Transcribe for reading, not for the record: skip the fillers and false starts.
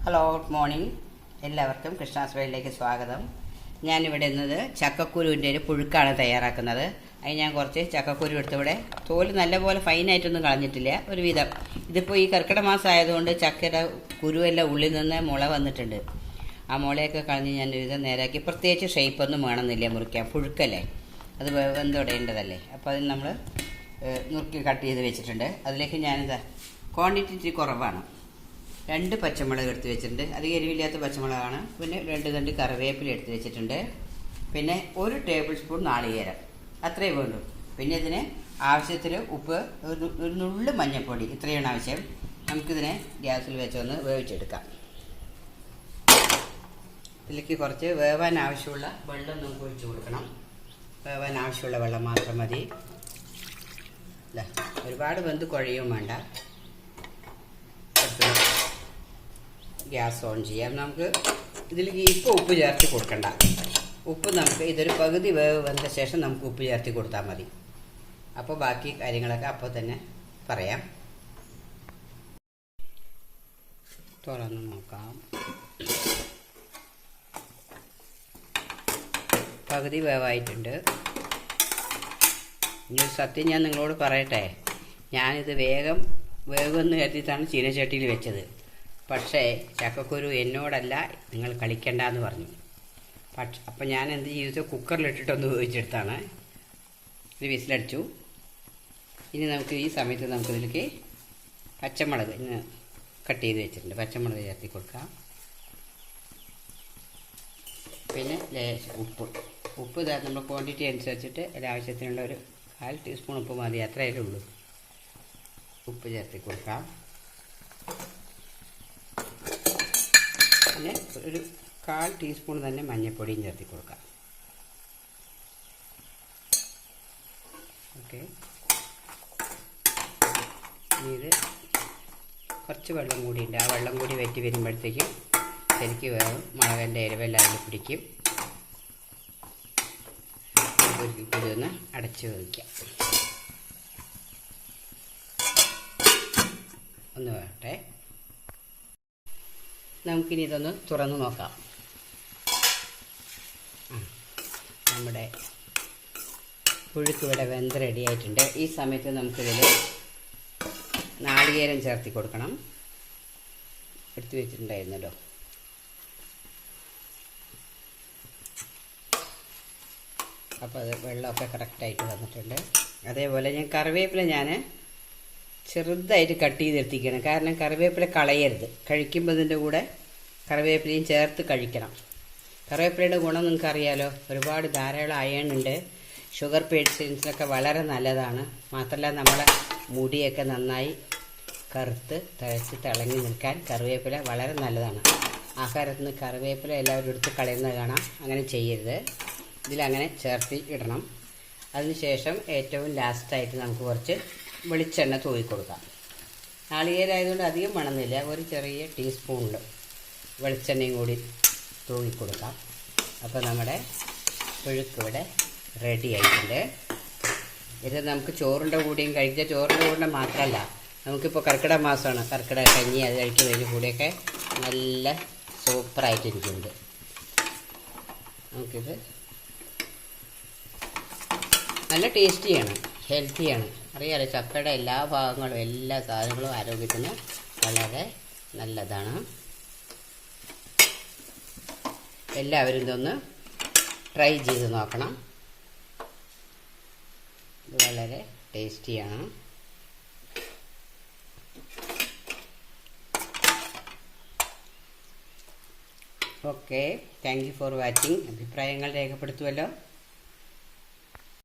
Hello, good morning. എല്ലാവർക്കും കൃഷ്ണാസ് വേളിലേക്ക് സ്വാഗതം. ഞാനിവിടെ ഇന്നത് ചക്കക്കുരുവിൻ്റെ ഒരു പുഴുക്കാണ് തയ്യാറാക്കുന്നത്. അതിന് ഞാൻ കുറച്ച് ചക്കക്കുരു എടുത്തിവിടെ തോല് നല്ലപോലെ ഫൈനായിട്ടൊന്നും കളഞ്ഞിട്ടില്ല, ഒരുവിധം. ഇതിപ്പോൾ ഈ കർക്കിടക മാസം ആയതുകൊണ്ട് ചക്കയുടെ കുരുവെല്ലാം ഉള്ളിൽ നിന്ന് മുള വന്നിട്ടുണ്ട്. ആ മുളയൊക്കെ കളഞ്ഞ് ഞാൻ ഒരുവിധം നേരാക്കി. പ്രത്യേകിച്ച് ഷേപ്പൊന്നും വേണമെന്നില്ല മുറിക്കാൻ, പുഴുക്കല്ലേ, അത് വെന്തുടയേണ്ടതല്ലേ. അപ്പോൾ അതിന് നമ്മൾ നുറുക്കി കട്ട് ചെയ്ത് വെച്ചിട്ടുണ്ട്. അതിലേക്ക് ഞാനിതാ ക്വാണ്ടിറ്റി ഇച്ചിരി കുറവാണ്. 2 പച്ചമുളക് എടുത്ത് വെച്ചിട്ടുണ്ട്, അധികം എരിവില്ലാത്ത പച്ചമുളകാണ്. പിന്നെ 2 തണ്ട് കറിവേപ്പില എടുത്ത് വെച്ചിട്ടുണ്ട്. പിന്നെ 1 ടേബിൾ സ്പൂൺ നാളികേരം, അത്രയേ വേണ്ടൂ. പിന്നെ ഇതിന് ആവശ്യത്തിന് ഉപ്പ്, ഒരു നുള്ളു മഞ്ഞൾപ്പൊടി, ഇത്രയാണ് ആവശ്യം. നമുക്കിതിനെ ഗ്യാസിൽ വെച്ചൊന്ന് വേവിച്ചെടുക്കാം. ഇതിലേക്ക് കുറച്ച് വേവാൻ ആവശ്യമുള്ള വെള്ളം നമുക്ക് ഒഴിച്ച് കൊടുക്കണം. വേവാൻ ആവശ്യമുള്ള വെള്ളം മാത്രം മതി. ഒരുപാട് വെന്ത് കുഴയും വേണ്ട. ഗ്യാസ് ഓൺ ചെയ്യാം. നമുക്ക് ഇതിലേക്ക് ഇപ്പോൾ ഉപ്പ് ചേർത്ത് കൊടുക്കണ്ട. ഉപ്പ് നമുക്ക് ഇതൊരു പകുതി വേവ് വന്ന ശേഷം നമുക്ക് ഉപ്പ് ചേർത്ത് കൊടുത്താൽ മതി. അപ്പോൾ ബാക്കി കാര്യങ്ങളൊക്കെ അപ്പോൾ തന്നെ പറയാം. തുറന്ന് നോക്കാം. പകുതി വേവായിട്ടുണ്ട്. ഇനി സത്യം ഞാൻ നിങ്ങളോട് പറയട്ടെ, ഞാനിത് വേഗമെന്ന് കരുതിയിട്ടാണ് ചീനച്ചട്ടിയിൽ വെച്ചത്. പക്ഷേ ചക്കക്കുരു എന്നോടല്ല, നിങ്ങൾ കളിക്കണ്ടെന്ന് പറഞ്ഞു. അപ്പം ഞാൻ എന്ത് ചെയ്തു, കുക്കറിലിട്ടിട്ടൊന്ന് വേവിച്ചെടുത്താണ്. ഇത് വിസിലടിച്ചു. ഇനി നമുക്ക് ഈ സമയത്ത് നമുക്കിതിലേക്ക് പച്ചമുളക് കട്ട് ചെയ്ത് വെച്ചിട്ടുണ്ട്, പച്ചമുളക് ചേർത്തി കൊടുക്കാം. പിന്നെ ലേശം ഉപ്പ് ഇതാ നമ്മൾ ക്വാണ്ടിറ്റി അനുസരിച്ചിട്ട് ഒരാവശ്യത്തിനുള്ള ഒരു 1/4 ടീസ്പൂൺ ഉപ്പ് മതി, അത്രയേ ഉള്ളൂ. ഉപ്പ് ചേർത്തി കൊടുക്കാം. പിന്നെ ഒരു 1/4 ടീസ്പൂൺ തന്നെ മഞ്ഞൾപ്പൊടിയും ചേർത്തി കൊടുക്കാം. ഓക്കെ, ഇനി ഇത് കുറച്ച് വെള്ളം കൂടിയുണ്ട്. ആ വെള്ളം കൂടി വറ്റി വരുമ്പോഴത്തേക്കും ശരിക്ക് വേവും. മുളകിൻ്റെ എരിവെല്ലാം അതിൽ പിടിക്കും. കൂടി ഒന്ന് അടച്ച് വയ്ക്കാം. ഒന്ന് വേട്ടെ. നമുക്കിനി ഇതൊന്ന് തുറന്ന് നോക്കാം. നമ്മുടെ പുഴുക്ക് ഇവിടെ വെന്ത് റെഡി ആയിട്ടുണ്ട്. ഈ സമയത്ത് നമുക്കിതിൽ നാളികേരം ചേർത്തി കൊടുക്കണം. എടുത്തു വെച്ചിട്ടുണ്ടായിരുന്നല്ലോ. അപ്പോൾ അത് വെള്ളമൊക്കെ കറക്റ്റായിട്ട് വന്നിട്ടുണ്ട്. അതേപോലെ ഞാൻ കറിവേപ്പില ചെറുതായിട്ട് കട്ട് ചെയ്തെടുത്തിക്കണം. കാരണം കറിവേപ്പില കളയരുത്. കഴിക്കുമ്പോൾ ഇതിൻ്റെ കൂടെ കറിവേപ്പിലയും ചേർത്ത് കഴിക്കണം. കറിവേപ്പിലയുടെ ഗുണം നിങ്ങൾക്ക് അറിയാലോ, ഒരുപാട് ധാരാളം അയൺ ഉണ്ട്. ഷുഗർ പേഷ്യൻസിനൊക്കെ വളരെ നല്ലതാണ്. മാത്രമല്ല നമ്മളെ മുടിയൊക്കെ നന്നായി കറുത്ത് തഴച്ച് തിളങ്ങി നിൽക്കാൻ കറിവേപ്പില വളരെ നല്ലതാണ്. ആഹാരത്തിൽ നിന്ന് കറിവേപ്പില എല്ലാവരും എടുത്ത് കളയുന്നത് കാണാം. അങ്ങനെ ചെയ്യരുത്. ഇതിലങ്ങനെ ചേർത്ത് ഇടണം. അതിനുശേഷം ഏറ്റവും ലാസ്റ്റായിട്ട് നമുക്ക് കുറച്ച് വെളിച്ചെണ്ണ തൂവി കൊടുക്കാം. നാളികേരമായതുകൊണ്ട് അധികം വേണമെന്നില്ല, ഒരു ചെറിയ ടീസ്പൂണിൽ വെളിച്ചെണ്ണയും കൂടി തൂവി കൊടുക്കാം. അപ്പോൾ നമ്മുടെ പുഴുക്ക് ഇവിടെ റെഡി ആയിട്ടുണ്ട്. ഇത് നമുക്ക് ചോറിൻ്റെ കൂടെയും കഴിക്കുക. ചോറിൻ്റെ കൂടെ മാത്രമല്ല, നമുക്കിപ്പോൾ കർക്കിടക മാസമാണ്, കർക്കിടക കഞ്ഞി അത് കഴിക്കുന്നതിന് കൂടെയൊക്കെ നല്ല സൂപ്പറായിട്ടിരിക്കുന്നുണ്ട്. നമുക്കിത് നല്ല ടേസ്റ്റിയാണ്, ഹെൽത്തിയാണ്. അറിയാലോ, ചക്കയുടെ എല്ലാ ഭാഗങ്ങളും എല്ലാ സാധനങ്ങളും ആരോഗ്യത്തിന് വളരെ നല്ലതാണ്. എല്ലാവരും ഇതൊന്ന് ട്രൈ ചെയ്ത് നോക്കണം. ഇത് വളരെ ടേസ്റ്റിയാണ്. Okay, thank you for watching. അഭിപ്രായങ്ങൾ രേഖപ്പെടുത്തുമല്ലോ.